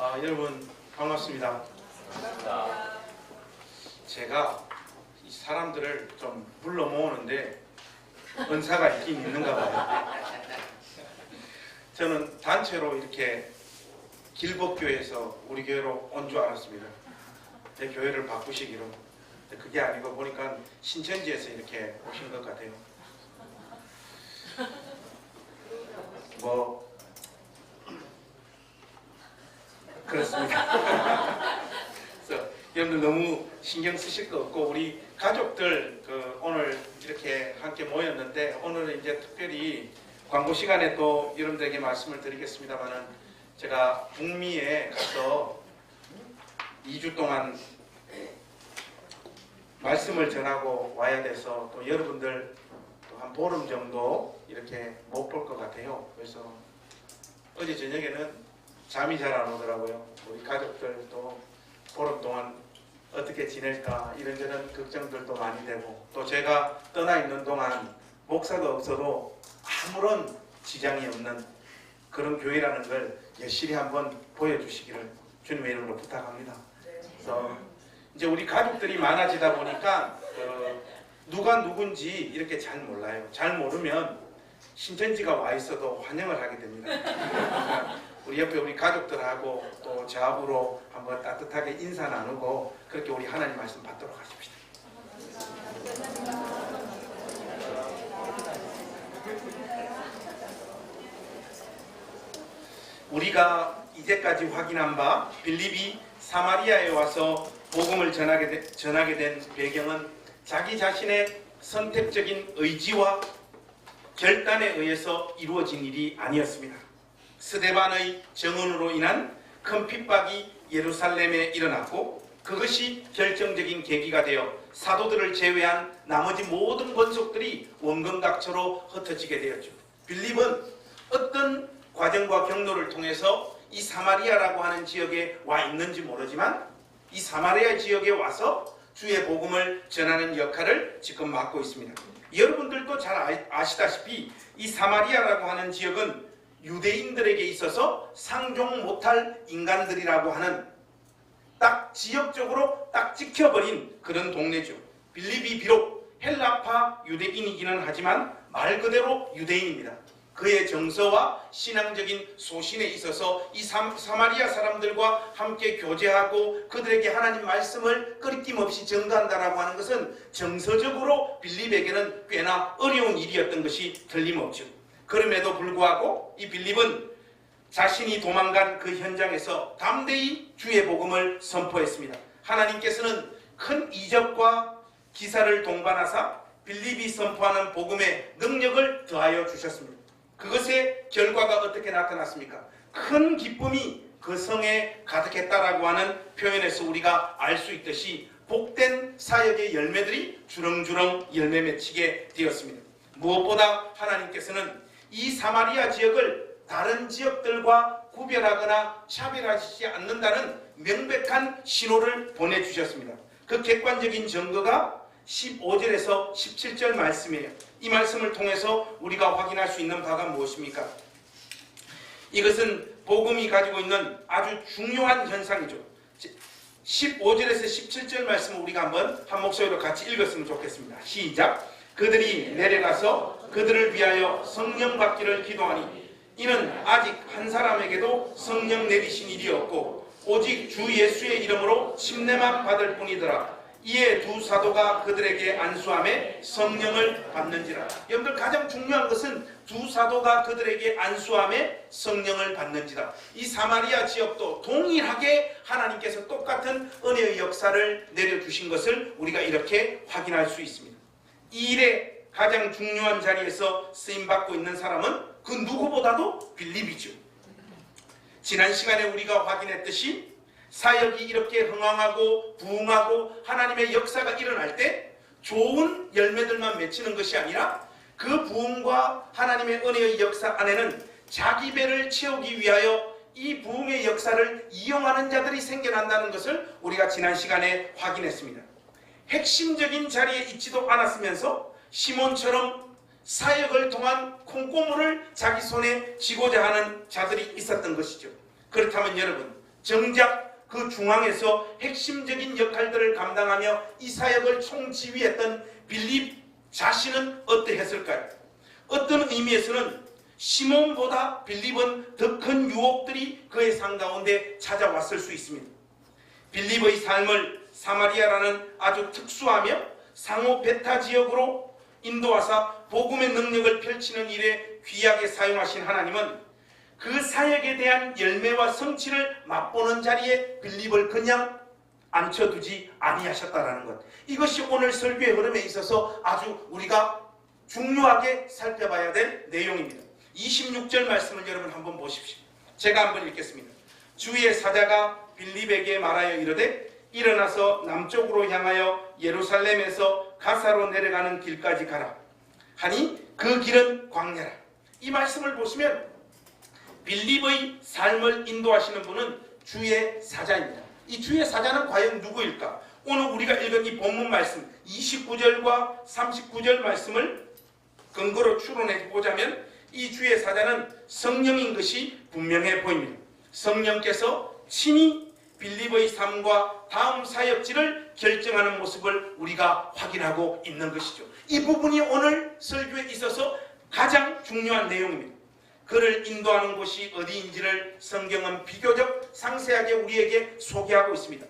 여러분 반갑습니다. 제가 이 사람들을 좀 불러 모으는데 은사가 있긴 있는가 봐요. 저는 단체로 이렇게 길법교회에서 우리 교회로 온 줄 알았습니다. 제 교회를 바꾸시기로. 그게 아니고 보니까 신천지에서 이렇게 오신 것 같아요. 뭐 그렇습니다. 그래서 여러분들 너무 신경 쓰실 거 없고, 우리 가족들 오늘 이렇게 함께 모였는데, 오늘은 이제 특별히 광고 시간에 또 여러분들에게 말씀을 드리겠습니다만은, 제가 북미에 가서 2주 동안 말씀을 전하고 와야 돼서 또 여러분들 또 한 보름 정도 이렇게 못 볼 것 같아요. 그래서 어제 저녁에는 잠이 잘 안 오더라고요. 우리 가족들도 보름 동안 어떻게 지낼까 이런저런 걱정들도 많이 되고, 또 제가 떠나 있는 동안 목사가 없어도 아무런 지장이 없는 그런 교회라는 걸 여실히 한번 보여주시기를 주님의 이름으로 부탁합니다. 그래서 이제 우리 가족들이 많아지다 보니까 누가 누군지 이렇게 잘 몰라요. 잘 모르면 신천지가 와 있어도 환영을 하게 됩니다. 우리 옆에 우리 가족들하고 또 저하고로 한번 따뜻하게 인사 나누고 그렇게 우리 하나님 말씀 받도록 하십시다. 우리가 이제까지 확인한 바, 빌립이 사마리아에 와서 복음을 전하게 된 배경은 자기 자신의 선택적인 의지와 결단에 의해서 이루어진 일이 아니었습니다. 스데반의 증언으로 인한 큰 핍박이 예루살렘에 일어났고, 그것이 결정적인 계기가 되어 사도들을 제외한 나머지 모든 권속들이 원근각처로 흩어지게 되었죠. 빌립은 어떤 과정과 경로를 통해서 이 사마리아라고 하는 지역에 와 있는지 모르지만, 이 사마리아 지역에 와서 주의 복음을 전하는 역할을 지금 맡고 있습니다. 여러분들도 잘 아시다시피 이 사마리아라고 하는 지역은 유대인들에게 있어서 상종 못할 인간들이라고 하는 딱 지역적으로 딱 찍혀버린 그런 동네죠. 빌립이 비록 헬라파 유대인이기는 하지만 말 그대로 유대인입니다. 그의 정서와 신앙적인 소신에 있어서 이 사마리아 사람들과 함께 교제하고 그들에게 하나님 말씀을 끊김없이 전가한다라고 하는 것은 정서적으로 빌립에게는 꽤나 어려운 일이었던 것이 틀림없죠. 그럼에도 불구하고 이 빌립은 자신이 도망간 그 현장에서 담대히 주의 복음을 선포했습니다. 하나님께서는 큰 이적과 기사를 동반하사 빌립이 선포하는 복음의 능력을 더하여 주셨습니다. 그것의 결과가 어떻게 나타났습니까? 큰 기쁨이 그 성에 가득했다라고 하는 표현에서 우리가 알 수 있듯이 복된 사역의 열매들이 주렁주렁 열매 맺히게 되었습니다. 무엇보다 하나님께서는 이 사마리아 지역을 다른 지역들과 구별하거나 차별하시지 않는다는 명백한 신호를 보내주셨습니다. 그 객관적인 증거가 15절에서 17절 말씀이에요. 이 말씀을 통해서 우리가 확인할 수 있는 바가 무엇입니까? 이것은 복음이 가지고 있는 아주 중요한 현상이죠. 15절에서 17절 말씀을 우리가 한번 한 목소리로 같이 읽었으면 좋겠습니다. 시작! 그들이 내려가서 그들을 위하여 성령 받기를 기도하니 이는 아직 한 사람에게도 성령 내리신 일이 없고 오직 주 예수의 이름으로 침례만 받을 뿐이더라. 이에 두 사도가 그들에게 안수함에 성령을 받는지라. 여러분들, 가장 중요한 것은 두 사도가 그들에게 안수함에 성령을 받는지라. 이 사마리아 지역도 동일하게 하나님께서 똑같은 은혜의 역사를 내려주신 것을 우리가 이렇게 확인할 수 있습니다. 이 일에 가장 중요한 자리에서 쓰임받고 있는 사람은 그 누구보다도 빌립이죠. 지난 시간에 우리가 확인했듯이 사역이 이렇게 흥황하고 부흥하고 하나님의 역사가 일어날 때 좋은 열매들만 맺히는 것이 아니라 그 부흥과 하나님의 은혜의 역사 안에는 자기 배를 채우기 위하여 이 부흥의 역사를 이용하는 자들이 생겨난다는 것을 우리가 지난 시간에 확인했습니다. 핵심적인 자리에 있지도 않았으면서 시몬처럼 사역을 통한 콩고물을 자기 손에 쥐고자 하는 자들이 있었던 것이죠. 그렇다면 여러분, 정작 그 중앙에서 핵심적인 역할들을 감당하며 이 사역을 총지휘했던 빌립 자신은 어떠했을까요? 어떤 의미에서는 시몬보다 빌립은 더 큰 유혹들이 그의 삶 가운데 찾아왔을 수 있습니다. 빌립의 삶을 사마리아라는 아주 특수하며 상호 베타 지역으로 인도하사 복음의 능력을 펼치는 일에 귀하게 사용하신 하나님은 그 사역에 대한 열매와 성취를 맛보는 자리에 빌립을 그냥 앉혀두지 아니하셨다라는 것. 이것이 오늘 설교의 흐름에 있어서 아주 우리가 중요하게 살펴봐야 될 내용입니다. 26절 말씀을 여러분 한번 보십시오. 제가 한번 읽겠습니다. 주의 사자가 빌립에게 말하여 이르되 일어나서 남쪽으로 향하여 예루살렘에서 가사로 내려가는 길까지 가라 하니 그 길은 광야라. 이 말씀을 보시면 빌립의 삶을 인도하시는 분은 주의 사자입니다. 이 주의 사자는 과연 누구일까? 오늘 우리가 읽은 이 본문 말씀 29절과 39절 말씀을 근거로 추론해 보자면 이 주의 사자는 성령인 것이 분명해 보입니다. 성령께서 친히 빌립의 삶과 다음 사역지를 결정하는 모습을 우리가 확인하고 있는 것이죠. 이 부분이 오늘 설교에 있어서 가장 중요한 내용입니다. 그를 인도하는 곳이 어디인지를 성경은 비교적 상세하게 우리에게 소개하고 있습니다.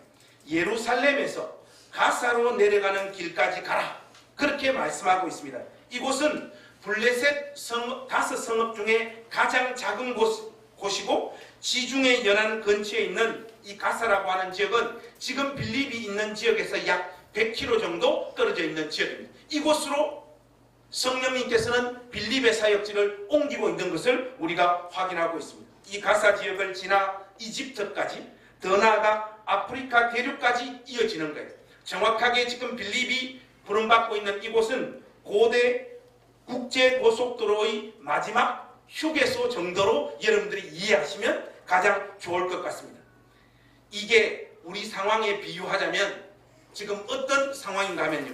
예루살렘에서 가사로 내려가는 길까지 가라, 그렇게 말씀하고 있습니다. 이곳은 블레셋 다섯 성읍 중에 가장 작은 곳이고 지중해 연안 근처에 있는 이 가사라고 하는 지역은 지금 빌립이 있는 지역에서 약 100km 정도 떨어져 있는 지역입니다. 이곳으로 성령님께서는 빌립의 사역지를 옮기고 있는 것을 우리가 확인하고 있습니다. 이 가사 지역을 지나 이집트까지, 더 나아가 아프리카 대륙까지 이어지는 거예요. 정확하게 지금 빌립이 부름받고 있는 이곳은 고대 국제고속도로의 마지막 휴게소 정도로 여러분들이 이해하시면 가장 좋을 것 같습니다. 이게 우리 상황에 비유하자면 지금 어떤 상황인가 하면요,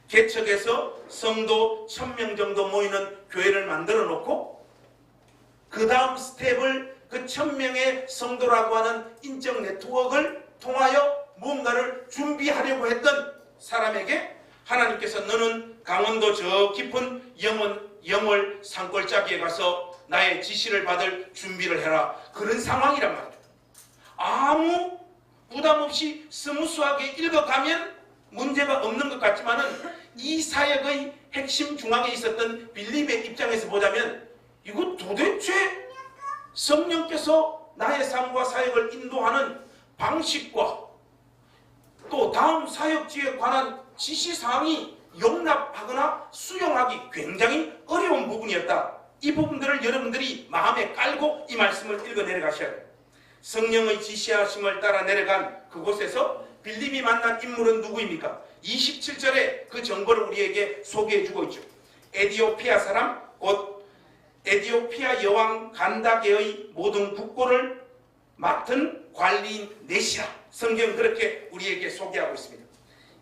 개척에서 성도 1000명 정도 모이는 교회를 만들어 놓고 그 다음 스텝을 그 1000명의 성도라고 하는 인적 네트워크를 통하여 무언가를 준비하려고 했던 사람에게 하나님께서 너는 강원도 저 깊은 영월 산골짜기에 가서 나의 지시를 받을 준비를 해라, 그런 상황이란 말이죠. 아무 부담 없이 스무스하게 읽어가면 문제가 없는 것 같지만은 이 사역의 핵심 중앙에 있었던 빌립의 입장에서 보자면 이거 도대체 성령께서 나의 삶과 사역을 인도하는 방식과 또 다음 사역지에 관한 지시사항이 용납하거나 수용하기 굉장히 어려운 부분이었다. 이 부분들을 여러분들이 마음에 깔고 이 말씀을 읽어 내려가셔야 돼요. 성령의 지시하심을 따라 내려간 그곳에서 빌립이 만난 인물은 누구입니까? 27절에 그 정보를 우리에게 소개해주고 있죠. 에디오피아 사람, 곧 에디오피아 여왕 간다게의 모든 국고를 맡은 관리인 넷이라 성경은 그렇게 우리에게 소개하고 있습니다.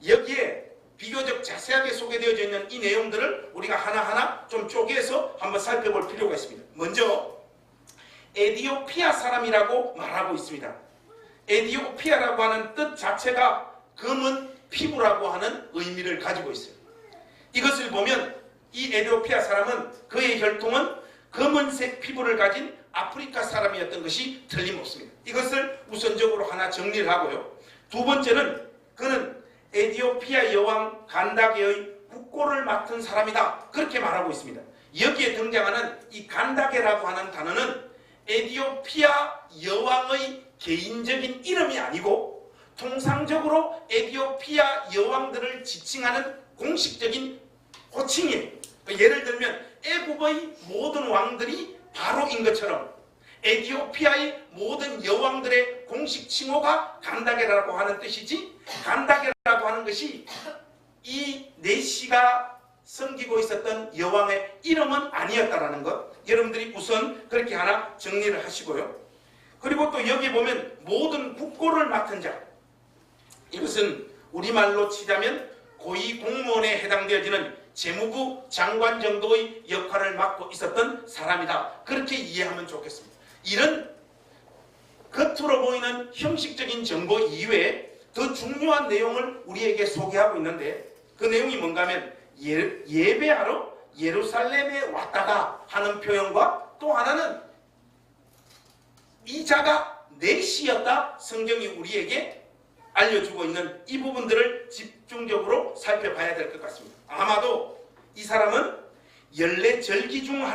여기에 비교적 자세하게 소개되어져 있는 이 내용들을 우리가 하나하나 좀 쪼개서 한번 살펴볼 필요가 있습니다. 먼저 에디오피아 사람이라고 말하고 있습니다. 에디오피아라고 하는 뜻 자체가 검은 피부라고 하는 의미를 가지고 있어요. 이것을 보면 이 에디오피아 사람은 그의 혈통은 검은색 피부를 가진 아프리카 사람이었던 것이 틀림없습니다. 이것을 우선적으로 하나 정리를 하고요. 두 번째는 그는 에디오피아 여왕 간다게의 국고를 맡은 사람이다, 그렇게 말하고 있습니다. 여기에 등장하는 이 간다게라고 하는 단어는 에디오피아 여왕의 개인적인 이름이 아니고 통상적으로 에디오피아 여왕들을 지칭하는 공식적인 호칭이에요. 예를 들면 애굽의 모든 왕들이 바로인 것처럼 에디오피아의 모든 여왕들의 공식 칭호가 간다게라고 하는 뜻이지, 간다게라고 하는 것이 이 네시가 섬기고 있었던 여왕의 이름은 아니었다라는 것, 여러분들이 우선 그렇게 하나 정리를 하시고요. 그리고 또 여기 보면 모든 국고를 맡은 자, 이것은 우리말로 치자면 고위 공무원에 해당되어지는 재무부 장관 정도의 역할을 맡고 있었던 사람이다, 그렇게 이해하면 좋겠습니다. 이런 겉으로 보이는 형식적인 정보 이외에 더 중요한 내용을 우리에게 소개하고 있는데, 그 내용이 뭔가 하면 예배하러 예루살렘에 왔다가 하는 표현과, 또 하나는 이 자가 내시였다 성경이 우리에게 알려주고 있는 이 부분들을 집중적으로 살펴봐야 될 것 같습니다. 아마도 이 사람은 14절기 중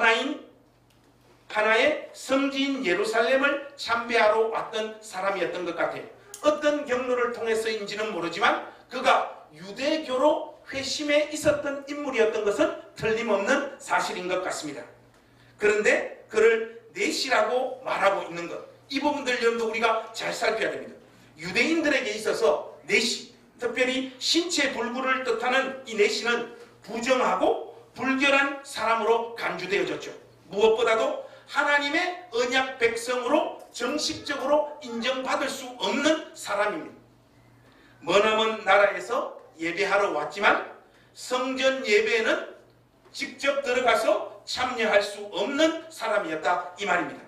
하나의 성지인 예루살렘을 참배하러 왔던 사람이었던 것 같아요. 어떤 경로를 통해서인지는 모르지만 그가 유대교로 회심에 있었던 인물이었던 것은 틀림없는 사실인 것 같습니다. 그런데 그를 내시라고 말하고 있는 것, 이 부분들 여러분도 우리가 잘 살펴야 됩니다. 유대인들에게 있어서 내시, 특별히 신체 불구를 뜻하는 이 내시는 부정하고 불결한 사람으로 간주되어졌죠. 무엇보다도 하나님의 언약 백성으로 정식적으로 인정받을 수 없는 사람입니다. 머나먼 나라에서 예배하러 왔지만 성전 예배에는 직접 들어가서 참여할 수 없는 사람이었다, 이 말입니다.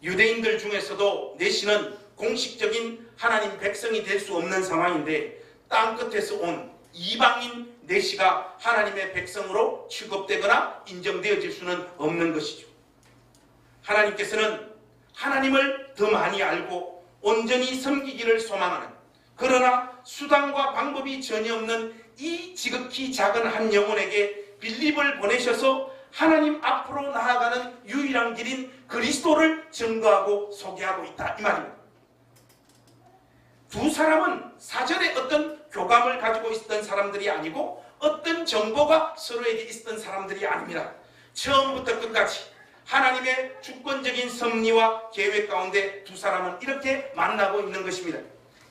유대인들 중에서도 내시는 공식적인 하나님 백성이 될 수 없는 상황인데, 땅끝에서 온 이방인 내시가 하나님의 백성으로 취급되거나 인정되어질 수는 없는 것이죠. 하나님께서는 하나님을 더 많이 알고 온전히 섬기기를 소망하는, 그러나 수단과 방법이 전혀 없는 이 지극히 작은 한 영혼에게 빌립을 보내셔서 하나님 앞으로 나아가는 유일한 길인 그리스도를 증거하고 소개하고 있다, 이 말입니다. 두 사람은 사전에 어떤 교감을 가지고 있었던 사람들이 아니고 어떤 정보가 서로에게 있었던 사람들이 아닙니다. 처음부터 끝까지 하나님의 주권적인 섭리와 계획 가운데 두 사람은 이렇게 만나고 있는 것입니다.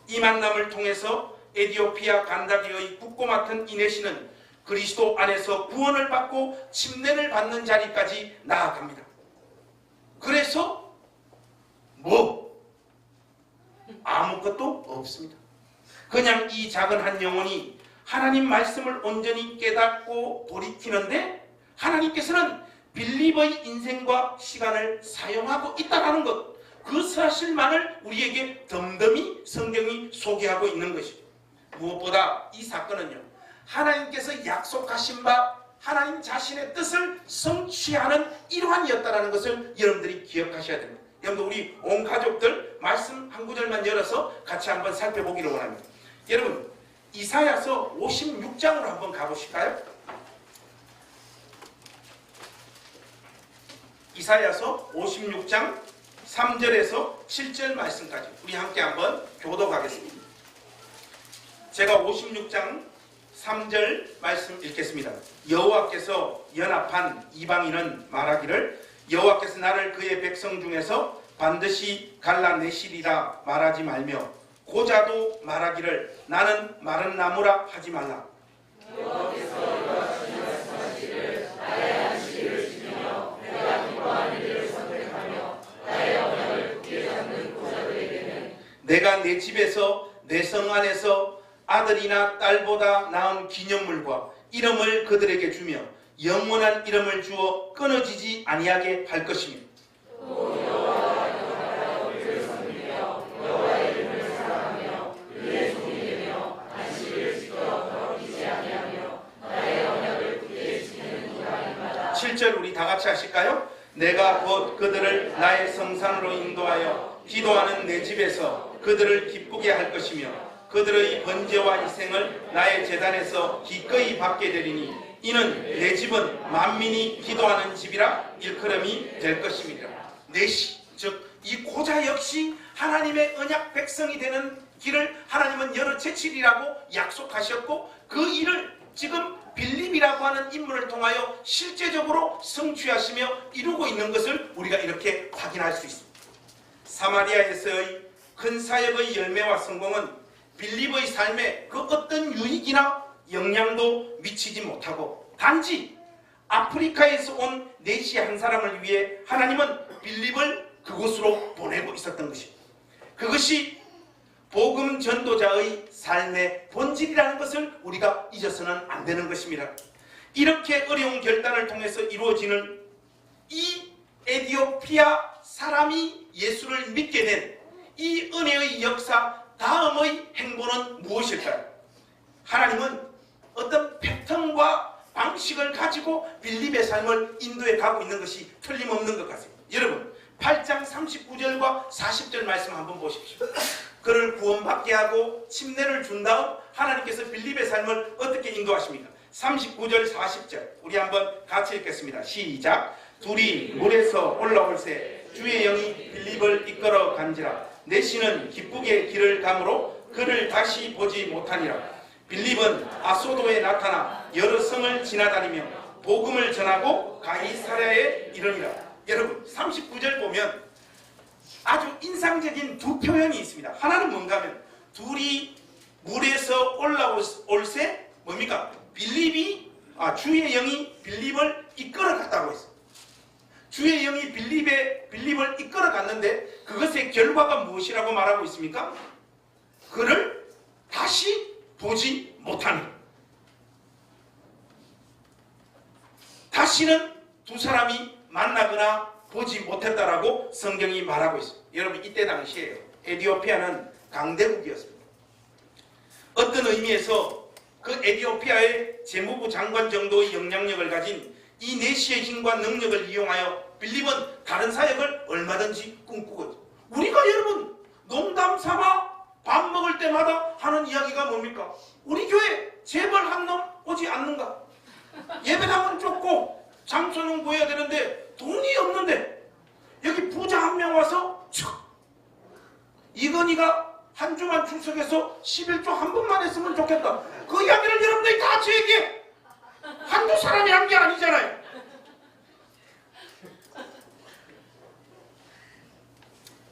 이 만남을 통해서 에디오피아 간다기의 국고 맡은 이 내시는 그리스도 안에서 구원을 받고 침례를 받는 자리까지 나아갑니다. 그래서 아무것도 없습니다. 그냥 이 작은 한 영혼이 하나님 말씀을 온전히 깨닫고 돌이키는데, 하나님께서는 빌립의 인생과 시간을 사용하고 있다는 것, 그 사실만을 우리에게 덤덤히 성경이 소개하고 있는 것이죠. 무엇보다 이 사건은요, 하나님께서 약속하신 바 하나님 자신의 뜻을 성취하는 일환이었다는 것을 여러분들이 기억하셔야 됩니다. 여러분, 우리 온 가족들 말씀 한 구절만 열어서 같이 한번 살펴보기를 원합니다. 여러분, 이사야서 56장으로 한번 가보실까요? 이사야서 56장 3절에서 7절 말씀까지 우리 함께 한번 교독하겠습니다. 제가 56장 3절 말씀 읽겠습니다. 여호와께서 연합한 이방인은 말하기를 여호와께서 나를 그의 백성 중에서 반드시 갈라내시리라 말하지 말며, 고자도 말하기를 나는 마른 나무라 하지 말라. 여호와께서 이와 같이 말씀하시기를 나의 안식일을 지키며 내가 기뻐하는 일을 선택하며 나의 언약을 굳게 잡는 고자들에게는 내가 내 집에서 내 성 안에서 아들이나 딸보다 나은 기념물과 이름을 그들에게 주며 영원한 이름을 주어 끊어지지 아니하게 할 것이며, 절 우리 다 같이 하실까요? 내가 곧 그들을 나의 성산으로 인도하여 기도하는 내 집에서 그들을 기쁘게 할 것이며 그들의 번제와 희생을 나의 제단에서 기꺼이 받게 되리니 이는 내 집은 만민이 기도하는 집이라 일컬음이 될 것입니다. 내시, 즉 이 고자 역시 하나님의 언약 백성이 되는 길을 하나님은 여러 제칠이라고 약속하셨고, 그 일을 지금 빌립이라고 하는 인물을 통하여 실제적으로 성취하시며 이루고 있는 것을 우리가 이렇게 확인할 수 있습니다. 사마리아에서의 큰 사역의 열매와 성공은 빌립의 삶에 그 어떤 유익이나 영향도 미치지 못하고, 단지 아프리카에서 온 내시 한 사람을 위해 하나님은 빌립을 그곳으로 보내고 있었던 것입니다. 그것이 복음 전도자의 삶의 본질이라는 것을 우리가 잊어서는 안 되는 것입니다. 이렇게 어려운 결단을 통해서 이루어지는 이 에디오피아 사람이 예수를 믿게 된 이 은혜의 역사 다음의 행보는 무엇일까요? 하나님은 어떤 패턴과 방식을 가지고 빌립의 삶을 인도해 가고 있는 것이 틀림없는 것 같습니다. 여러분 8장 39절과 40절 말씀 한번 보십시오. 그를 구원받게 하고 침례를 준 다음 하나님께서 빌립의 삶을 어떻게 인도하십니까? 39절 40절 우리 한번 같이 읽겠습니다. 시작. 둘이 물에서 올라올새 주의 영이 빌립을 이끌어 간지라. 내시는 기쁘게 길을 가므로 그를 다시 보지 못하니라. 빌립은 아소도에 나타나 여러 성을 지나다니며 복음을 전하고 가이사랴에 이르니라. 여러분 39절 보면 아주 인상적인 두 표현이 있습니다. 하나는 뭔가 하면 둘이 물에서 올라올새 뭡니까? 주의 영이 빌립을 이끌어 갔다고 했어요. 주의 영이 빌립을 이끌어 갔는데 그것의 결과가 무엇이라고 말하고 있습니까? 그를 다시 보지 못하니. 다시는 두 사람이 만나거나 보지 못했다라고 성경이 말하고 있습니다. 여러분 이때 당시에 에티오피아는 강대국이었습니다. 어떤 의미에서 그 에티오피아의 재무부 장관 정도의 영향력을 가진 이 내시의 힘과 능력을 이용하여 빌립은 다른 사역을 얼마든지 꿈꾸거든요. 우리가 여러분 농담 삼아 밥 먹을 때마다 하는 이야기가 뭡니까? 우리 교회 재벌 한 놈 오지 않는가? 예배당은 좁고 장소는 구해야 되는데 돈이 없는데 여기 부자 한 명 와서 이건희가 한 주만 출석해서 11조 한 번만 했으면 좋겠다. 그 이야기를 여러분들이 다 저에게 한두 사람이 한 게 아니잖아요.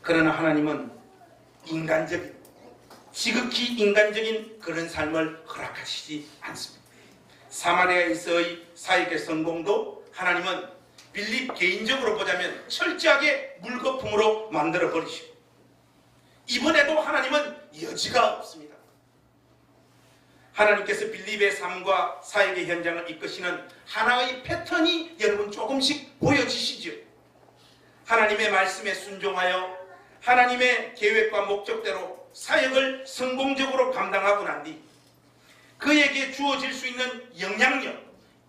그러나 하나님은 지극히 인간적인 그런 삶을 허락하시지 않습니다. 사마리아에서의 사역의 성공도 하나님은 빌립 개인적으로 보자면 철저하게 물거품으로 만들어 버리시고 이번에도 하나님은 여지가 없습니다. 하나님께서 빌립의 삶과 사역의 현장을 이끄시는 하나의 패턴이 여러분 조금씩 보여지시죠. 하나님의 말씀에 순종하여 하나님의 계획과 목적대로 사역을 성공적으로 감당하고 난 뒤 그에게 주어질 수 있는 영향력,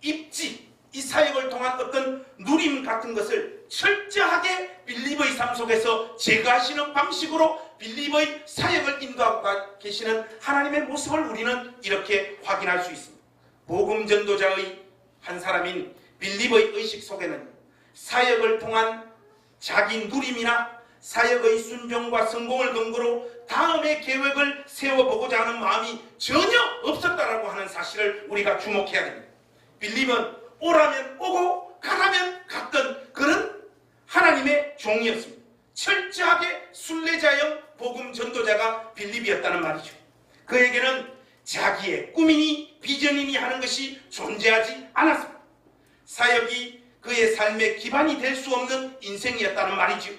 입지, 이 사역을 통한 어떤 누림 같은 것을 철저하게 빌립의 삶 속에서 제거하시는 방식으로 빌립의 사역을 인도하고 계시는 하나님의 모습을 우리는 이렇게 확인할 수 있습니다. 복음 전도자의 한 사람인 빌립의 의식 속에는 사역을 통한 자기 누림이나 사역의 순종과 성공을 근거로 다음의 계획을 세워보고자 하는 마음이 전혀 없었다라고 하는 사실을 우리가 주목해야 됩니다. 빌립은 오라면 오고 가라면 갔던 그런 하나님의 종이었습니다. 철저하게 순례자형 복음 전도자가 빌립이었다는 말이죠. 그에게는 자기의 꿈이니 비전이니 하는 것이 존재하지 않았습니다. 사역이 그의 삶의 기반이 될 수 없는 인생이었다는 말이죠.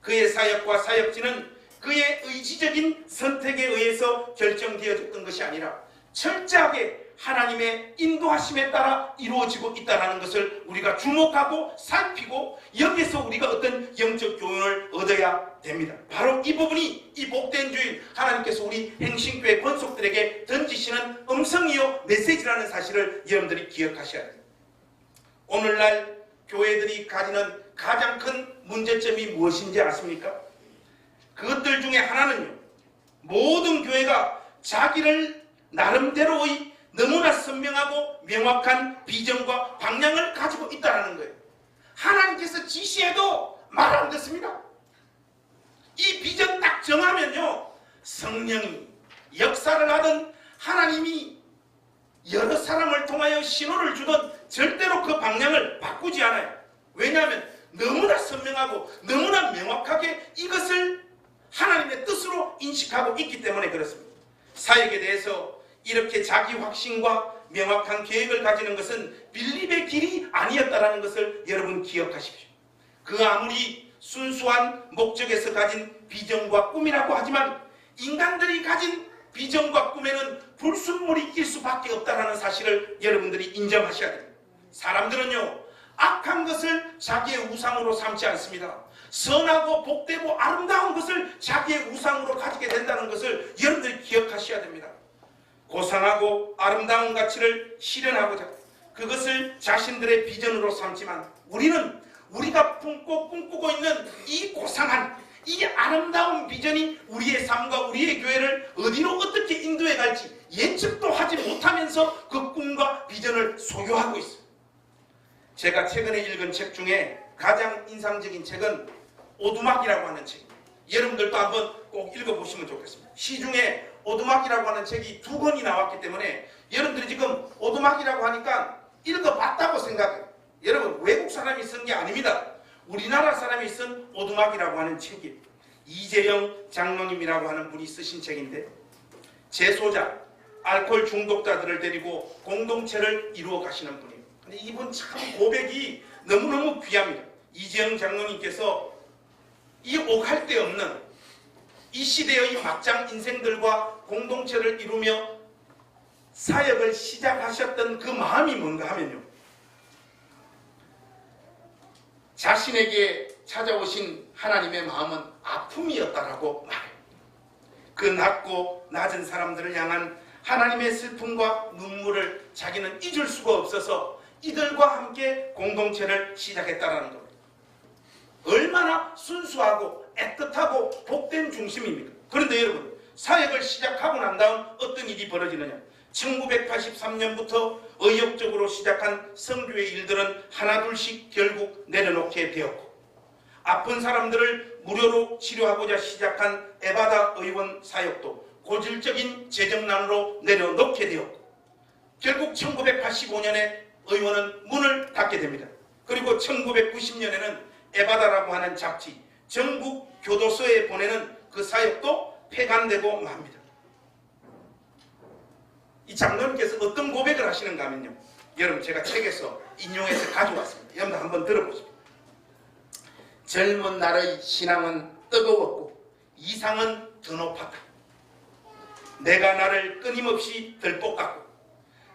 그의 사역과 사역지는 그의 의지적인 선택에 의해서 결정되어졌던 것이 아니라 철저하게 하나님의 인도하심에 따라 이루어지고 있다는 것을 우리가 주목하고 살피고 여기서 우리가 어떤 영적 교훈을 얻어야 됩니다. 바로 이 부분이 이 복된 주일 하나님께서 우리 행신교회 권속들에게 던지시는 음성이요 메시지라는 사실을 여러분들이 기억하셔야 됩니다. 오늘날 교회들이 가지는 가장 큰 문제점이 무엇인지 아십니까? 그것들 중에 하나는요, 모든 교회가 자기를 나름대로의 너무나 선명하고 명확한 비전과 방향을 가지고 있다는 거예요. 하나님께서 지시해도 말 안 듣습니다. 이 비전 딱 정하면요, 성령이 역사를 하든 하나님이 여러 사람을 통하여 신호를 주든 절대로 그 방향을 바꾸지 않아요. 왜냐하면 너무나 선명하고 너무나 명확하게 이것을 하나님의 뜻으로 인식하고 있기 때문에 그렇습니다. 사역에 대해서 이렇게 자기 확신과 명확한 계획을 가지는 것은 빌립의 길이 아니었다는 것을 여러분 기억하십시오. 그 아무리 순수한 목적에서 가진 비전과 꿈이라고 하지만 인간들이 가진 비전과 꿈에는 불순물이 낄 수밖에 없다는 사실을 여러분들이 인정하셔야 됩니다. 사람들은요, 악한 것을 자기의 우상으로 삼지 않습니다. 선하고 복되고 아름다운 것을 것을 자기의 우상으로 가지게 된다는 것을 여러분들이 기억하셔야 됩니다. 고상하고 아름다운 가치를 실현하고자 그것을 자신들의 비전으로 삼지만 우리는 우리가 품고 꿈꾸고 있는 이 고상한 이 아름다운 비전이 우리의 삶과 우리의 교회를 어디로 어떻게 인도해 갈지 예측도 하지 못하면서 그 꿈과 비전을 소유하고 있습니다. 제가 최근에 읽은 책 중에 가장 인상적인 책은 오두막이라고 하는 책입니다. 여러분들도 한번 꼭 읽어보시면 좋겠습니다. 시중에 오두막이라고 하는 책이 2권이 나왔기 때문에 여러분들이 지금 오두막이라고 하니까 읽어봤다고 생각해요. 여러분 외국 사람이 쓴 게 아닙니다. 우리나라 사람이 쓴 오두막이라고 하는 책이 이재영 장로님이라고 하는 분이 쓰신 책인데 재소자, 알코올 중독자들을 데리고 공동체를 이루어 가시는 분이에요. 근데 이분 참 고백이 너무너무 귀합니다. 이재영 장로님께서 이 오갈 데 없는 이 시대의 막장 인생들과 공동체를 이루며 사역을 시작하셨던 그 마음이 뭔가 하면요. 자신에게 찾아오신 하나님의 마음은 아픔이었다라고 말해요. 그 낮고 낮은 사람들을 향한 하나님의 슬픔과 눈물을 자기는 잊을 수가 없어서 이들과 함께 공동체를 시작했다라는 겁니다. 얼마나 순수하고 애틋하고 복된 중심입니까? 그런데 여러분 사역을 시작하고 난 다음 어떤 일이 벌어지느냐? 1983년부터 의욕적으로 시작한 선교의 일들은 하나둘씩 결국 내려놓게 되었고 아픈 사람들을 무료로 치료하고자 시작한 에바다 의원 사역도 고질적인 재정난으로 내려놓게 되었고 결국 1985년에 의원은 문을 닫게 됩니다. 그리고 1990년에는 에바다라고 하는 잡지 전국 교도소에 보내는 그 사역도 폐간되고 맙니다. 이 장로님께서 어떤 고백을 하시는가 하면요. 여러분 제가 책에서 인용해서 가져왔습니다. 여러분 한번 들어보십시오. 젊은 날의 신앙은 뜨거웠고 이상은 더 높았다. 내가 나를 끊임없이 들볶았고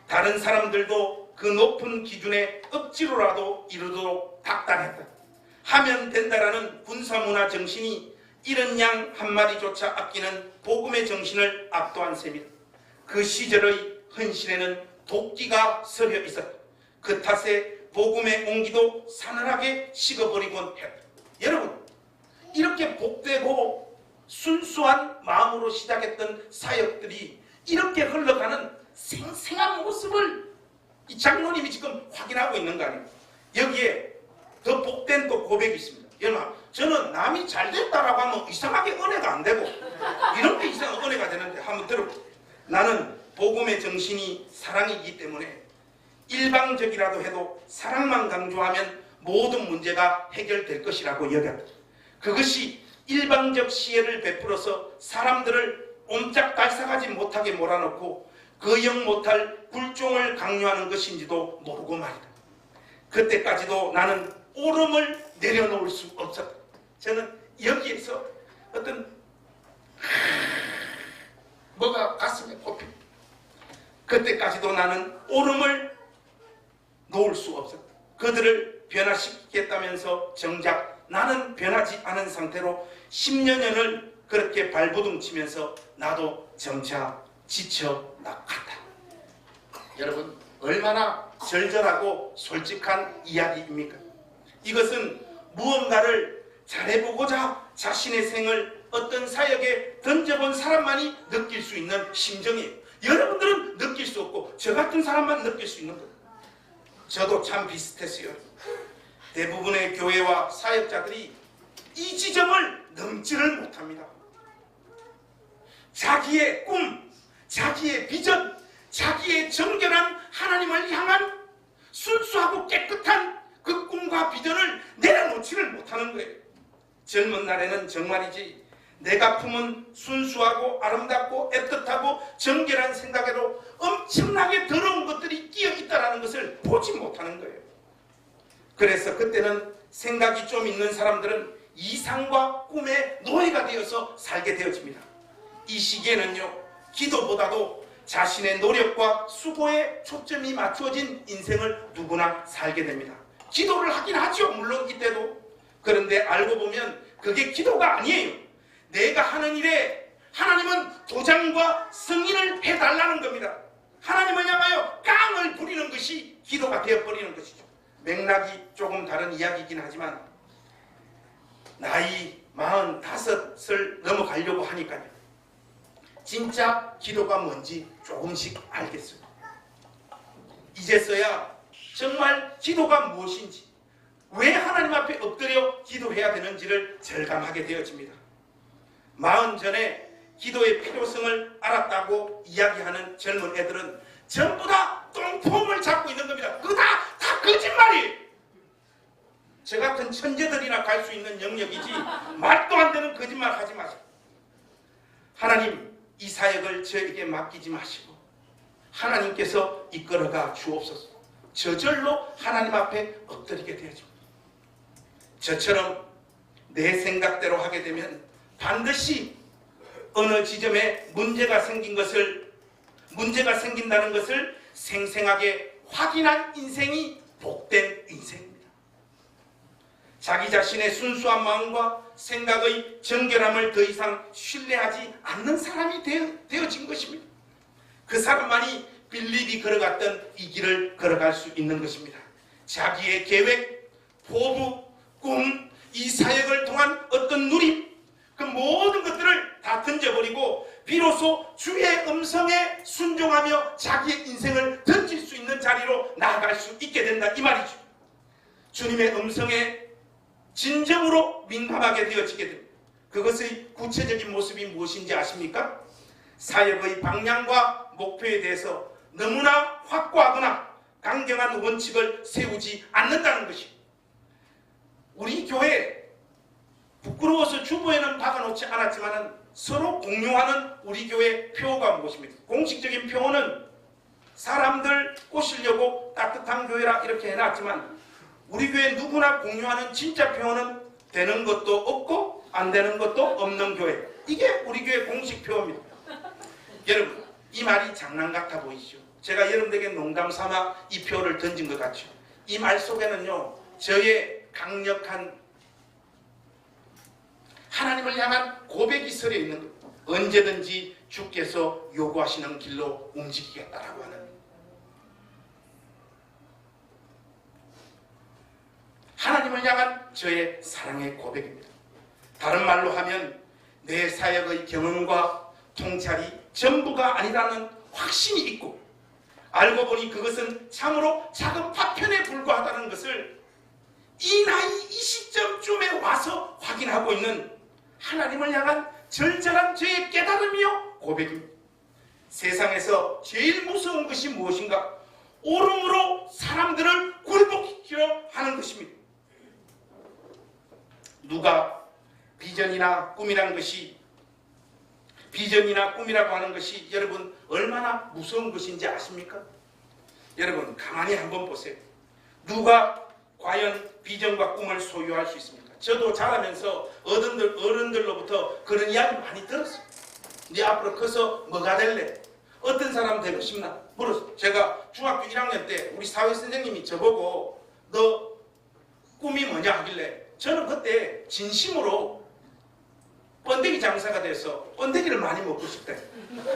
다른 사람들도 그 높은 기준에 억지로라도 이루도록 닥달했다. 하면 된다라는 군사문화 정신이 이런 양 한 마리조차 아끼는 복음의 정신을 압도한 셈이다. 그 시절의 헌신에는 도끼가 서려 있었다. 그 탓에 복음의 온기도 사늘하게 식어버리곤 했다. 여러분 이렇게 복되고 순수한 마음으로 시작했던 사역들이 이렇게 흘러가는 생생한 모습을 이 장로님이 지금 확인하고 있는 거 아니에요. 여기에 더 복된 또 고백이 있습니다. 여러분 저는 남이 잘 됐다라고 하면 이상하게 은혜가 안 되고 이런 게 이상한 은혜가 되는데 한번 들어보세요. 나는 복음의 정신이 사랑이기 때문에 일방적이라도 해도 사랑만 강조하면 모든 문제가 해결될 것이라고 여겼다. 그것이 일방적 시혜를 베풀어서 사람들을 옴짝달싹하지 못하게 몰아넣고 거역 못할 굴종을 강요하는 것인지도 모르고 말이다. 그때까지도 나는 오름을 내려놓을 수 없었다. 저는 여기에서 어떤 뭐가 가슴에 꼽힙니다. 그때까지도 나는 오름을 놓을 수 없었다. 그들을 변화시키겠다면서 정작 나는 변하지 않은 상태로 10여 년을 그렇게 발부둥치면서 나도 점차 지쳐 나갔다. 여러분 얼마나 절절하고 솔직한 이야기입니까? 이것은 무언가를 잘해보고자 자신의 생을 어떤 사역에 던져본 사람만이 느낄 수 있는 심정이에요. 여러분들은 느낄 수 없고 저 같은 사람만 느낄 수 있는 거예요. 저도 참 비슷했어요. 대부분의 교회와 사역자들이 이 지점을 넘지를 못합니다. 자기의 꿈, 자기의 비전, 자기의 정결한 하나님을 향한 순수하고 깨끗한 그 꿈과 비전을 내려놓지를 못하는 거예요. 젊은 날에는 정말이지 내가 품은 순수하고 아름답고 애틋하고 정결한 생각에도 엄청나게 더러운 것들이 끼어 있다는 것을 보지 못하는 거예요. 그래서 그때는 생각이 좀 있는 사람들은 이상과 꿈의 노예가 되어서 살게 되어집니다. 이 시기에는요, 기도보다도 자신의 노력과 수고에 초점이 맞추어진 인생을 누구나 살게 됩니다. 기도를 하긴 하죠, 물론 이때도. 그런데 알고 보면 그게 기도가 아니에요. 내가 내가 하는 일에 하나님은 도장과 승인을 해달라는 겁니다. 하나님을 향하여 깡을 부리는 것이 기도가 되어버리는 것이죠. 맥락이 조금 다른 이야기이긴 하지만 나이 45을 넘어가려고 하니까요. 진짜 기도가 뭔지 조금씩 알겠어요. 이제서야 정말 기도가 무엇인지, 왜 하나님 앞에 엎드려 기도해야 되는지를 절감하게 되어집니다. 40 전에 기도의 필요성을 알았다고 이야기하는 젊은 애들은 전부 다 똥폼을 잡고 있는 겁니다. 그거 다 거짓말이에요. 저 같은 천재들이나 갈 수 있는 영역이지 말도 안 되는 거짓말 하지 마시고, 하나님 이 사역을 저에게 맡기지 마시고 하나님께서 이끌어가 주옵소서. 저절로 하나님 앞에 엎드리게 되어집니다. 저처럼 내 생각대로 하게 되면 반드시 어느 지점에 문제가 생긴다는 것을 생생하게 확인한 인생이 복된 인생입니다. 자기 자신의 순수한 마음과 생각의 정결함을 더 이상 신뢰하지 않는 사람이 되어진 것입니다. 그 사람만이 빌립이 걸어갔던 이 길을 걸어갈 수 있는 것입니다. 자기의 계획, 포부, 꿈, 이 사역을 통한 어떤 누림, 그 모든 것들을 다 던져버리고 비로소 주의 음성에 순종하며 자기의 인생을 던질 수 있는 자리로 나아갈 수 있게 된다, 이 말이죠. 주님의 음성에 진정으로 민감하게 되어지게 됩니다. 그것의 구체적인 모습이 무엇인지 아십니까? 사역의 방향과 목표에 대해서 너무나 확고하거나 강경한 원칙을 세우지 않는다는 것입니다. 우리 교회 부끄러워서 주보에는 박아놓지 않았지만 서로 공유하는 우리 교회 표어가 무엇입니까? 공식적인 표어는 사람들 꼬시려고 따뜻한 교회라 이렇게 해놨지만 우리 교회 누구나 공유하는 진짜 표어는 되는 것도 없고 안 되는 것도 없는 교회. 이게 우리 교회 공식 표어입니다. 여러분, 이 말이 장난 같아 보이시죠? 제가 여러분들에게 농담 삼아 이 표어를 던진 것 같죠? 이 말 속에는요, 저의 강력한 하나님을 향한 고백이 서려 있는 것. 언제든지 주께서 요구하시는 길로 움직이겠다라고 하는 하나님을 향한 저의 사랑의 고백입니다. 다른 말로 하면 내 사역의 경험과 통찰이 전부가 아니라는 확신이 있고, 알고 보니 그것은 참으로 작은 파편에 불과하다는 것을 이 나이 이 시점쯤에 와서 확인하고 있는 하나님을 향한 절절한 저의 깨달음이요 고백입니다. 세상에서 제일 무서운 것이 무엇인가? 오름으로 사람들을 굴복시키려 하는 것입니다. 누가 비전이나 꿈이라는 것이, 비전이나 꿈이라고 하는 것이 여러분 얼마나 무서운 것인지 아십니까? 여러분 가만히 한번 보세요. 누가 과연 비전과 꿈을 소유할 수 있습니까? 저도 자라면서 어른들로부터 그런 이야기 많이 들었어요. 네 앞으로 커서 뭐가 될래? 어떤 사람 되고 싶나? 물었어요. 제가 중학교 1학년 때 우리 사회선생님이 저보고 너 꿈이 뭐냐 하길래 저는 그때 진심으로 번데기 장사가 돼서 번데기를 많이 먹고 싶다.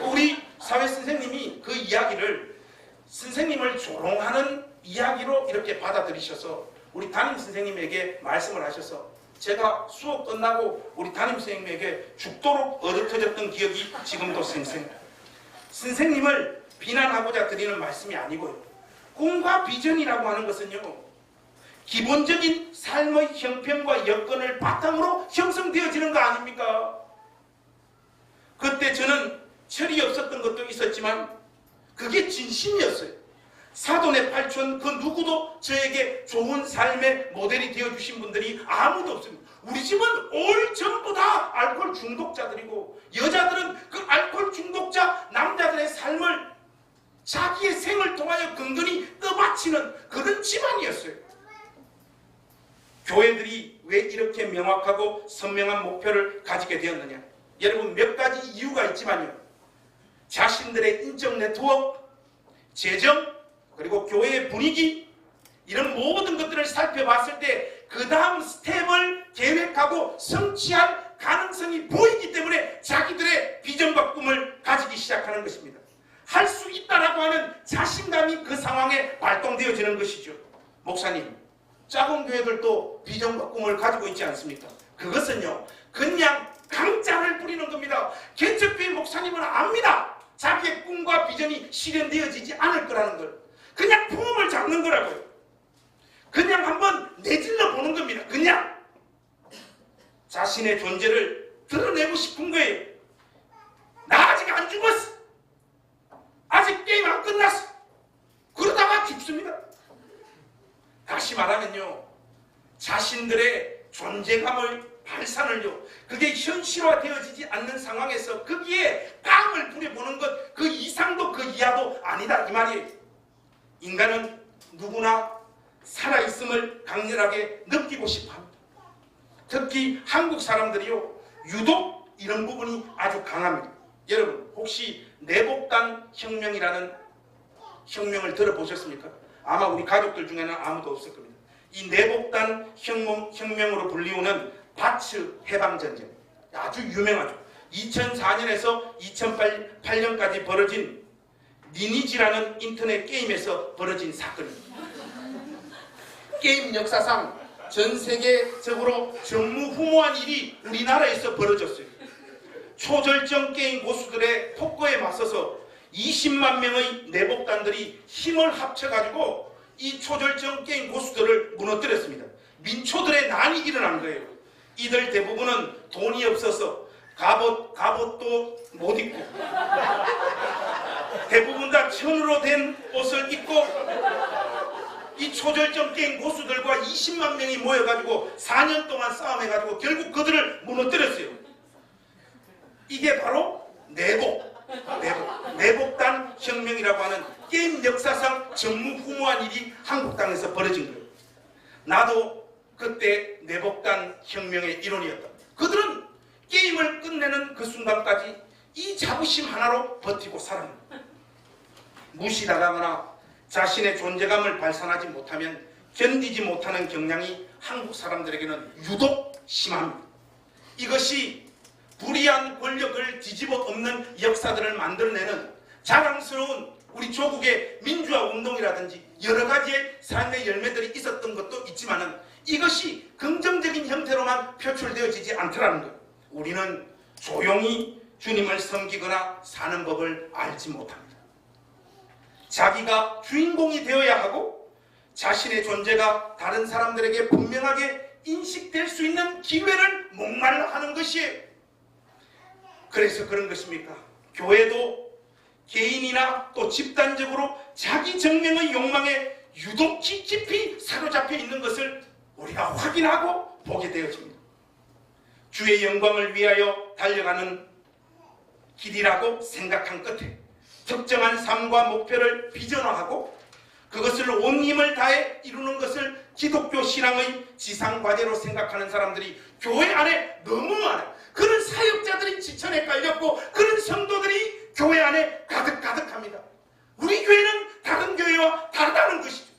우리 사회선생님이 그 이야기를 선생님을 조롱하는 이야기로 이렇게 받아들이셔서 우리 담임선생님에게 말씀을 하셔서 제가 수업 끝나고 우리 담임선생님에게 죽도록 얻어터졌던 기억이 지금도 생생해요. 선생님을 비난하고자 드리는 말씀이 아니고요. 꿈과 비전이라고 하는 것은요, 기본적인 삶의 형편과 여건을 바탕으로 형성되어지는 거 아닙니까? 그때 저는 철이 없었던 것도 있었지만 그게 진심이었어요. 사돈의 팔촌 그 누구도 저에게 좋은 삶의 모델이 되어주신 분들이 아무도 없습니다. 우리 집은 올 전부 다 알코올 중독자들이고 여자들은 그 알코올 중독자 남자들의 삶을 자기의 생을 통하여 근근히 떠받치는 그런 집안이었어요. 교회들이 왜 이렇게 명확하고 선명한 목표를 가지게 되었느냐? 여러분 몇 가지 이유가 있지만요. 자신들의 인적 네트워크, 재정, 그리고 교회의 분위기, 이런 모든 것들을 살펴봤을 때 그 다음 스텝을 계획하고 성취할 가능성이 보이기 때문에 자기들의 비전과 꿈을 가지기 시작하는 것입니다. 할 수 있다라고 하는 자신감이 그 상황에 발동되어지는 것이죠. 목사님, 작은 교회들도 비전과 꿈을 가지고 있지 않습니까? 그것은요, 그냥 강짜를 부리는 겁니다. 개척교회 목사님은 압니다. 자기의 꿈과 비전이 실현되어지지 않을 거라는 걸. 그냥 부음을 잡는 거라고요. 그냥 한번 내질러 보는 겁니다. 그냥 자신의 존재를 드러내고 싶은 거예요. 나 아직 안 죽었어. 아직 게임 안 끝났어. 그러다가 죽습니다. 다시 말하면요, 자신들의 존재감을 발산을요, 그게 현실화되어지지 않는 상황에서 거기에 깡을 부려보는 것, 그 이상도 그 이하도 아니다 이 말이에요. 인간은 누구나 살아있음을 강렬하게 느끼고 싶어합니다. 특히 한국 사람들이요, 유독 이런 부분이 아주 강합니다. 여러분, 혹시 내복단 혁명이라는 혁명을 들어보셨습니까? 아마 우리 가족들 중에는 아무도 없을 겁니다. 이 내복단 혁명으로 불리우는 바츠 해방전쟁, 아주 유명하죠. 2004년에서 2008년까지 벌어진 리니지라는 인터넷 게임에서 벌어진 사건입니다. 게임 역사상 전 세계적으로 전무후무한 일이 우리나라에서 벌어졌어요. 초절정 게임 고수들의 폭거에 맞서서 20만 명의 내복단들이 힘을 합쳐가지고 이 초절정 게임 고수들을 무너뜨렸습니다. 민초들의 난이 일어난 거예요. 이들 대부분은 돈이 없어서 갑옷도 못 입고 대부분 다 천으로 된 옷을 입고 이 초절정 게임 고수들과 20만 명이 모여가지고 4년 동안 싸움해가지고 결국 그들을 무너뜨렸어요. 이게 바로 내복단 혁명이라고 하는 게임 역사상 전무후무한 일이 한국 땅에서 벌어진 거예요. 나도 그때 내복단 혁명의 일원이었다. 그들은 게임을 끝내는 그 순간까지 이 자부심 하나로 버티고 살았습니다. 무시당하거나 자신의 존재감을 발산하지 못하면 견디지 못하는 경향이 한국 사람들에게는 유독 심합니다. 이것이 불의한 권력을 뒤집어 엎는 역사들을 만들어내는 자랑스러운 우리 조국의 민주화 운동이라든지 여러 가지의 삶의 열매들이 있었던 것도 있지만은 이것이 긍정적인 형태로만 표출되어지지 않더라는 것. 우리는 조용히 주님을 섬기거나 사는 법을 알지 못합니다. 자기가 주인공이 되어야 하고 자신의 존재가 다른 사람들에게 분명하게 인식될 수 있는 기회를 목말라 하는 것이에요. 그래서 그런 것입니까? 교회도 개인이나 또 집단적으로 자기 증명의 욕망에 유독 깊이 사로잡혀 있는 것을 우리가 확인하고 보게 되어집니다. 주의 영광을 위하여 달려가는 길이라고 생각한 끝에 특정한 삶과 목표를 비전화하고 그것을 온 힘을 다해 이루는 것을 기독교 신앙의 지상과제로 생각하는 사람들이 교회 안에 너무 많아요. 그런 사역자들이 지천에 깔렸고 그런 성도들이 교회 안에 가득합니다. 우리 교회는 다른 교회와 다르다는 것이죠.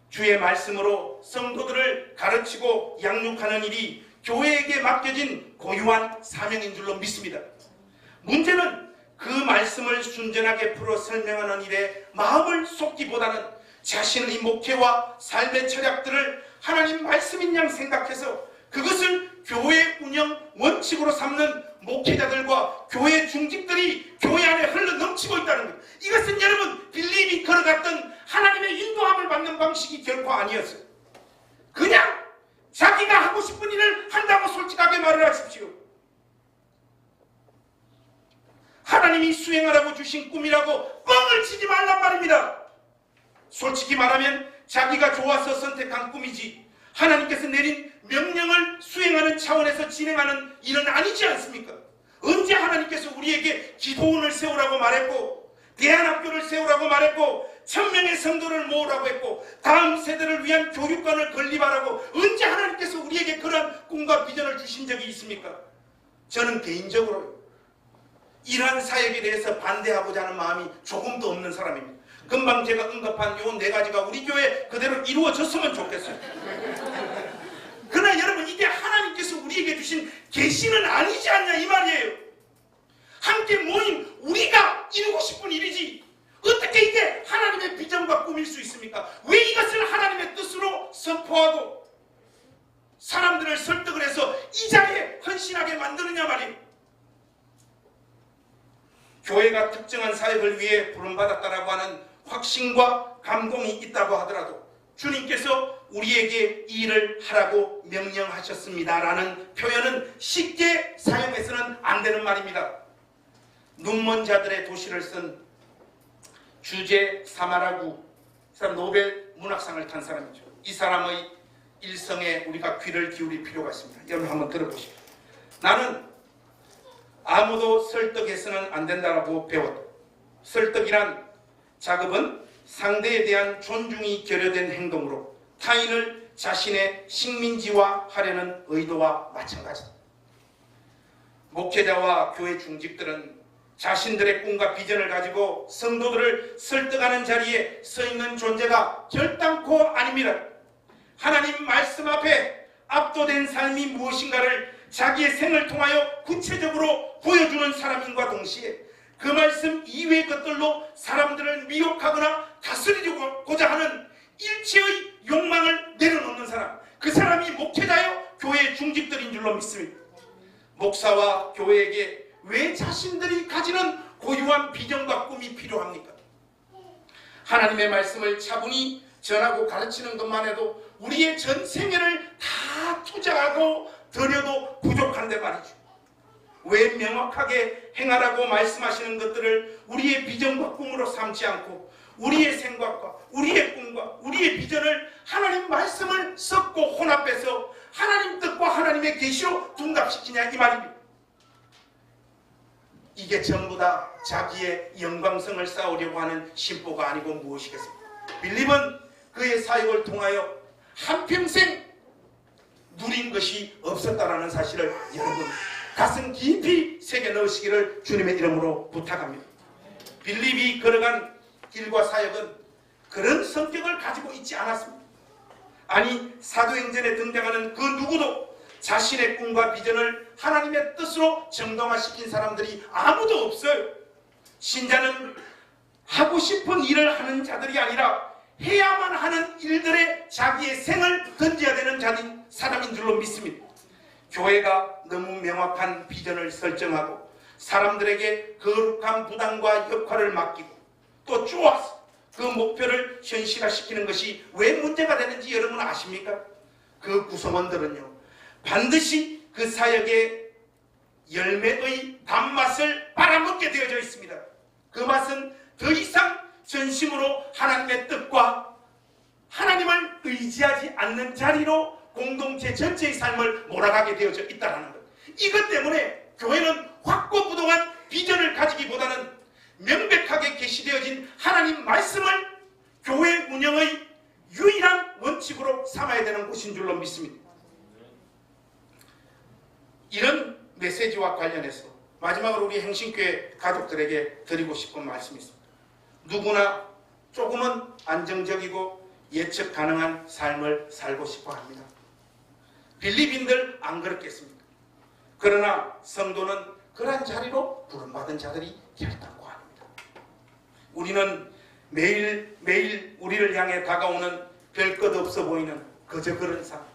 주의 말씀으로 성도들을 가르치고 양육하는 일이 교회에게 맡겨진 고유한 사명인 줄로 믿습니다. 문제는 그 말씀을 순전하게 풀어 설명하는 일에 마음을 쏟기보다는 자신의 목회와 삶의 철학들을 하나님 말씀인 양 생각해서 그것을 교회 운영 원칙으로 삼는 목회자들과 교회 중직들이 교회 안에 흘러 넘치고 있다는 것. 이것은 여러분 빌립이 걸어갔던 하나님의 인도함을 받는 방식이 결코 아니었어요. 그냥 자기가 하고 싶은 일을 한다고 솔직하게 말을 하십시오. 하나님이 수행하라고 주신 꿈이라고 뻥을 치지 말란 말입니다. 솔직히 말하면 자기가 좋아서 선택한 꿈이지 하나님께서 내린 명령을 수행하는 차원에서 진행하는 일은 아니지 않습니까? 언제 하나님께서 우리에게 기도원을 세우라고 말했고 대안학교를 세우라고 말했고 1000명의 성도를 모으라고 했고 다음 세대를 위한 교육관을 건립하라고 언제 하나님께서 우리에게 그러한 꿈과 비전을 주신 적이 있습니까? 저는 개인적으로 이러한 사역에 대해서 반대하고자 하는 마음이 조금도 없는 사람입니다. 금방 제가 언급한 요 4가지가 우리 교회 그대로 이루어졌으면 좋겠어요. 그러나 여러분 이게 하나님께서 우리에게 우리에게 주신 계시는 아니지 않냐 이 말이에요. 함께 모인 우리가 이루고 싶은 일이지 어떻게 이게 하나님의 비전과 꿈일 수 있습니까? 왜 이것을 하나님의 뜻으로 선포하고 사람들을 설득을 해서 이 자리에 헌신하게 만드느냐 말이에요. 교회가 특정한 사역을 위해 부름받았다라고 하는 확신과 감동이 있다고 하더라도 주님께서 우리에게 이 일을 하라고 명령하셨습니다라는 표현은 쉽게 사용해서는 안 되는 말입니다. 눈먼 자들의 도시를 쓴 주제 사마라구, 사람 노벨 문학상을 탄 사람이죠. 이 사람의 일성에 우리가 귀를 기울일 필요가 있습니다. 여러분 한번 들어보시죠. 나는 아무도 설득해서는 안 된다라고 배웠다. 설득이란 작업은 상대에 대한 존중이 결여된 행동으로 타인을 자신의 식민지화하려는 의도와 마찬가지다. 목회자와 교회 중직들은 자신들의 꿈과 비전을 가지고 성도들을 설득하는 자리에 서 있는 존재가 결단코 아닙니다. 하나님 말씀 앞에 압도된 삶이 무엇인가를 자기의 생을 통하여 구체적으로 보여주는 사람인과 동시에 그 말씀 이외의 것들로 사람들을 미혹하거나 다스리고자 하는 일체의 욕망을 내려놓는 사람, 그 사람이 목회자요 교회의 중직들인 줄로 믿습니다. 목사와 교회에게 왜 자신들이 가지는 고유한 비전과 꿈이 필요합니까? 하나님의 말씀을 차분히 전하고 가르치는 것만 해도 우리의 전 생애를 다 투자하고 드려도 부족한데 말이죠. 왜 명확하게 행하라고 말씀하시는 것들을 우리의 비전과 꿈으로 삼지 않고 우리의 생각과 우리의 꿈과 우리의 비전을 하나님 말씀을 섞고 혼합해서 하나님 뜻과 하나님의 계시로 둔갑시키냐 이 말입니다. 이게 전부 다 자기의 영광성을 쌓으려고 하는 심보가 아니고 무엇이겠습니까? 빌립은 그의 사역을 통하여 한평생 누린 것이 없었다라는 사실을 여러분 가슴 깊이 새겨 넣으시기를 주님의 이름으로 부탁합니다. 빌립이 걸어간 길과 사역은 그런 성격을 가지고 있지 않았습니다. 아니 사도행전에 등장하는 그 누구도 자신의 꿈과 비전을 하나님의 뜻으로 정당화시킨 사람들이 아무도 없어요. 신자는 하고 싶은 일을 하는 자들이 아니라 해야만 하는 일들에 자기의 생을 던져야 되는 사람인 줄로 믿습니다. 교회가 너무 명확한 비전을 설정하고 사람들에게 거룩한 부담과 역할을 맡기고 또 쪼아서 그 목표를 현실화시키는 것이 왜 문제가 되는지 여러분 아십니까? 그 구성원들은요 반드시 그 사역의 열매의 단맛을 빨아먹게 되어져 있습니다. 그 맛은 더 이상 전심으로 하나님의 뜻과 하나님을 의지하지 않는 자리로 공동체 전체의 삶을 몰아가게 되어져 있다는 것. 이것 때문에 교회는 확고부동한 비전을 가지기보다는 명백하게 계시되어진 하나님 말씀을 교회 운영의 유일한 원칙으로 삼아야 되는 곳인 줄로 믿습니다. 이런 메시지와 관련해서 마지막으로 우리 행신교회 가족들에게 드리고 싶은 말씀이 있습니다. 누구나 조금은 안정적이고 예측 가능한 삶을 살고 싶어 합니다. 빌립인들 안 그렇겠습니까? 그러나 성도는 그러한 자리로 부름받은 자들이 결단코 아닙니다. 우리는 매일매일 우리를 향해 다가오는 별것 없어 보이는 그저 그런 삶,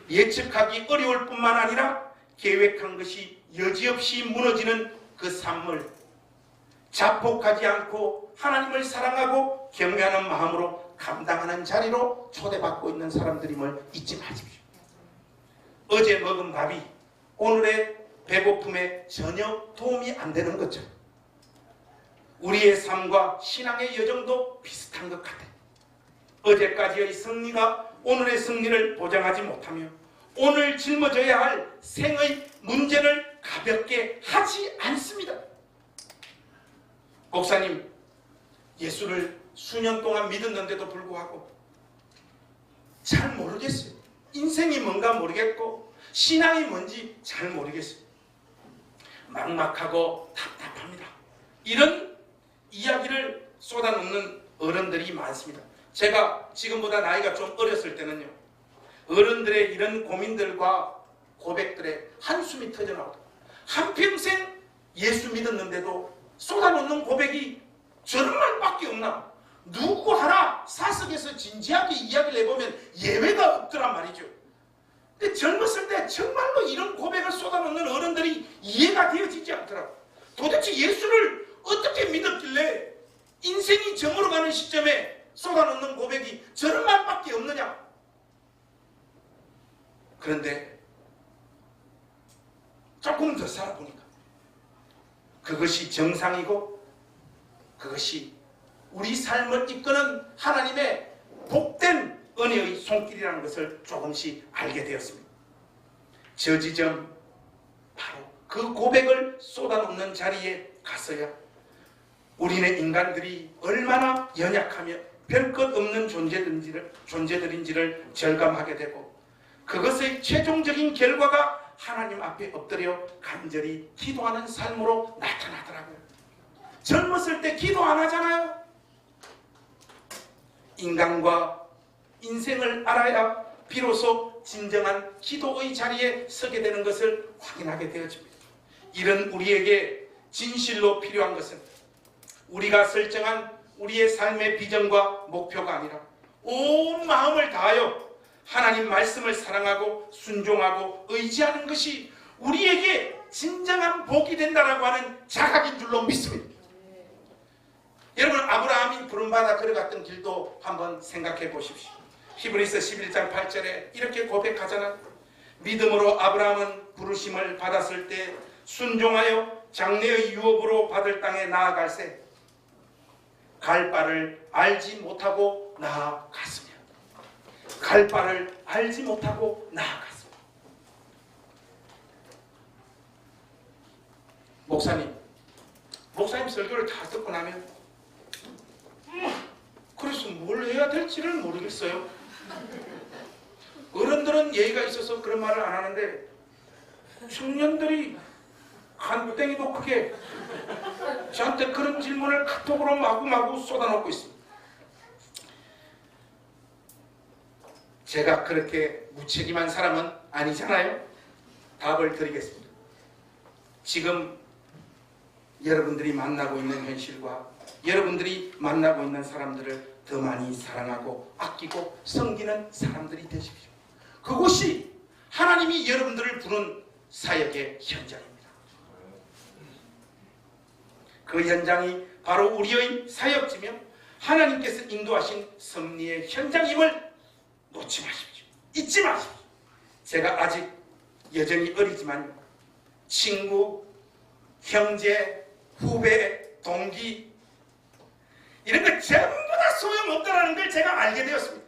예측하기 어려울 뿐만 아니라 계획한 것이 여지없이 무너지는 그 삶을 자폭하지 않고 하나님을 사랑하고 경외하는 마음으로 감당하는 자리로 초대받고 있는 사람들임을 잊지 마십시오. 어제 먹은 밥이 오늘의 배고픔에 전혀 도움이 안 되는 것처럼 우리의 삶과 신앙의 여정도 비슷한 것 같아요. 어제까지의 승리가 오늘의 승리를 보장하지 못하며 오늘 짊어져야 할 생의 문제를 가볍게 하지 않습니다. 목사님, 예수를 수년 동안 믿었는데도 불구하고 잘 모르겠어요. 인생이 뭔가 모르겠고 신앙이 뭔지 잘 모르겠어요. 막막하고 답답합니다. 이런 이야기를 쏟아놓는 어른들이 많습니다. 제가 지금보다 나이가 좀 어렸을 때는요, 어른들의 이런 고민들과 고백들에 한숨이 터져나오다. 한평생 예수 믿었는데도 쏟아놓는 고백이 저런 말밖에 없나? 누구 하나 사석에서 진지하게 이야기를 해보면 예외가 없더란 말이죠. 근데 젊었을 때 정말로 이런 고백을 쏟아놓는 어른들이 이해가 되어지지 않더라고. 도대체 예수를 어떻게 믿었길래 인생이 저물어가는 시점에 쏟아놓는 고백이 저런 말밖에 없느냐? 그런데 조금 더 살아보니까 그것이 정상이고 그것이 우리 삶을 이끄는 하나님의 복된 은혜의 손길이라는 것을 조금씩 알게 되었습니다. 저 지점 바로 그 고백을 쏟아놓는 자리에 가서야 우리네 인간들이 얼마나 연약하며 별것 없는 존재들인지를 절감하게 되고 그것의 최종적인 결과가 하나님 앞에 엎드려 간절히 기도하는 삶으로 나타나더라고요. 젊었을 때 기도 안 하잖아요. 인간과 인생을 알아야 비로소 진정한 기도의 자리에 서게 되는 것을 확인하게 되어집니다. 이런 우리에게 진실로 필요한 것은 우리가 설정한 우리의 삶의 비전과 목표가 아니라 온 마음을 다하여 하나님 말씀을 사랑하고 순종하고 의지하는 것이 우리에게 진정한 복이 된다라고 하는 자각인 줄로 믿습니다. 여러분, 아브라함이 부름받아 걸어갔던 길도 한번 생각해 보십시오. 히브리서 11장 8절에 이렇게 고백하잖아. 믿음으로 아브라함은 부르심을 받았을 때 순종하여 장래의 유업으로 받을 땅에 나아갈새 갈 바를 알지 못하고 나아갔으며 갈 바를 알지 못하고 나아갔으며. 목사님 설교를 다 듣고 나면 그래서 뭘 해야 될지를 모르겠어요. 어른들은 예의가 있어서 그런 말을 안 하는데 청년들이 간땡이도 크게 저한테 그런 질문을 카톡으로 마구마구 쏟아놓고 있습니다. 제가 그렇게 무책임한 사람은 아니잖아요. 답을 드리겠습니다. 지금 여러분들이 만나고 있는 현실과 여러분들이 만나고 있는 사람들을 더 많이 사랑하고 아끼고 섬기는 사람들이 되십시오. 그것이 하나님이 여러분들을 부른 사역의 현장입니다. 그 현장이 바로 우리의 사역지며 하나님께서 인도하신 섭리의 현장임을 놓지 마십시오. 잊지 마십시오. 제가 아직 여전히 어리지만 친구, 형제, 후배, 동기 이런 거 전부 다 소용없다는 걸 제가 알게 되었습니다.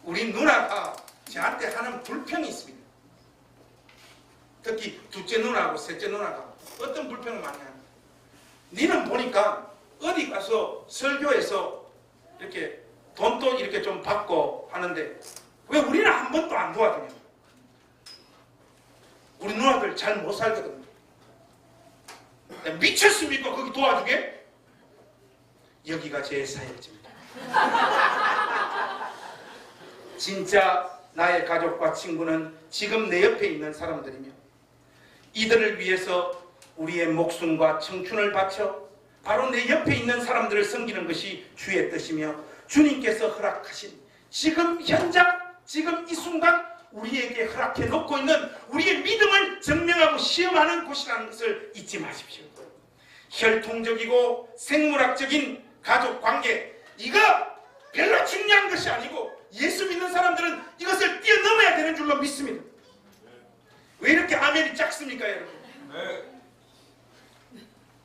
우리 누나가 저한테 하는 불평이 있습니다. 특히 둘째 누나하고 셋째 누나가 어떤 불평을 많이 합니다. 니는 보니까 어디 가서 설교에서 이렇게 돈도 이렇게 좀 받고 하는데 왜 우리는 한 번도 안 도와주냐. 우리 누나들 잘 못 살거든요. 미쳤습니까? 거기 도와주게? 여기가 제 사역지입니다. 진짜 나의 가족과 친구는 지금 내 옆에 있는 사람들이며 이들을 위해서 우리의 목숨과 청춘을 바쳐 바로 내 옆에 있는 사람들을 섬기는 것이 주의 뜻이며 주님께서 허락하신 지금 현장, 지금 이 순간 우리에게 허락해 놓고 있는 우리의 믿음을 증명하고 시험하는 곳이라는 것을 잊지 마십시오. 혈통적이고 생물학적인 가족 관계, 이거 별로 중요한 것이 아니고 예수 믿는 사람들은 이것을 뛰어넘어야 되는 줄로 믿습니다. 왜 이렇게 아멘이 작습니까, 여러분?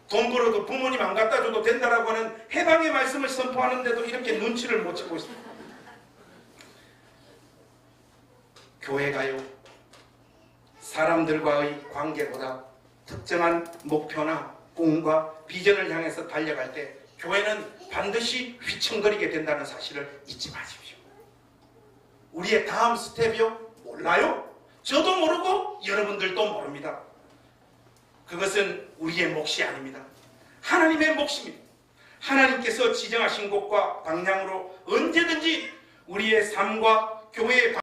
돈 벌어도 부모님 안 갖다 줘도 된다라고 하는 해방의 말씀을 선포하는데도 이렇게 눈치를 못 채고 있습니다. 교회가요, 사람들과의 관계보다 특정한 목표나 꿈과 비전을 향해서 달려갈 때 교회는 반드시 휘청거리게 된다는 사실을 잊지 마십시오. 우리의 다음 스텝이요? 몰라요. 저도 모르고 여러분들도 모릅니다. 그것은 우리의 몫이 아닙니다. 하나님의 몫입니다. 하나님께서 지정하신 곳과 방향으로 언제든지 우리의 삶과 교회의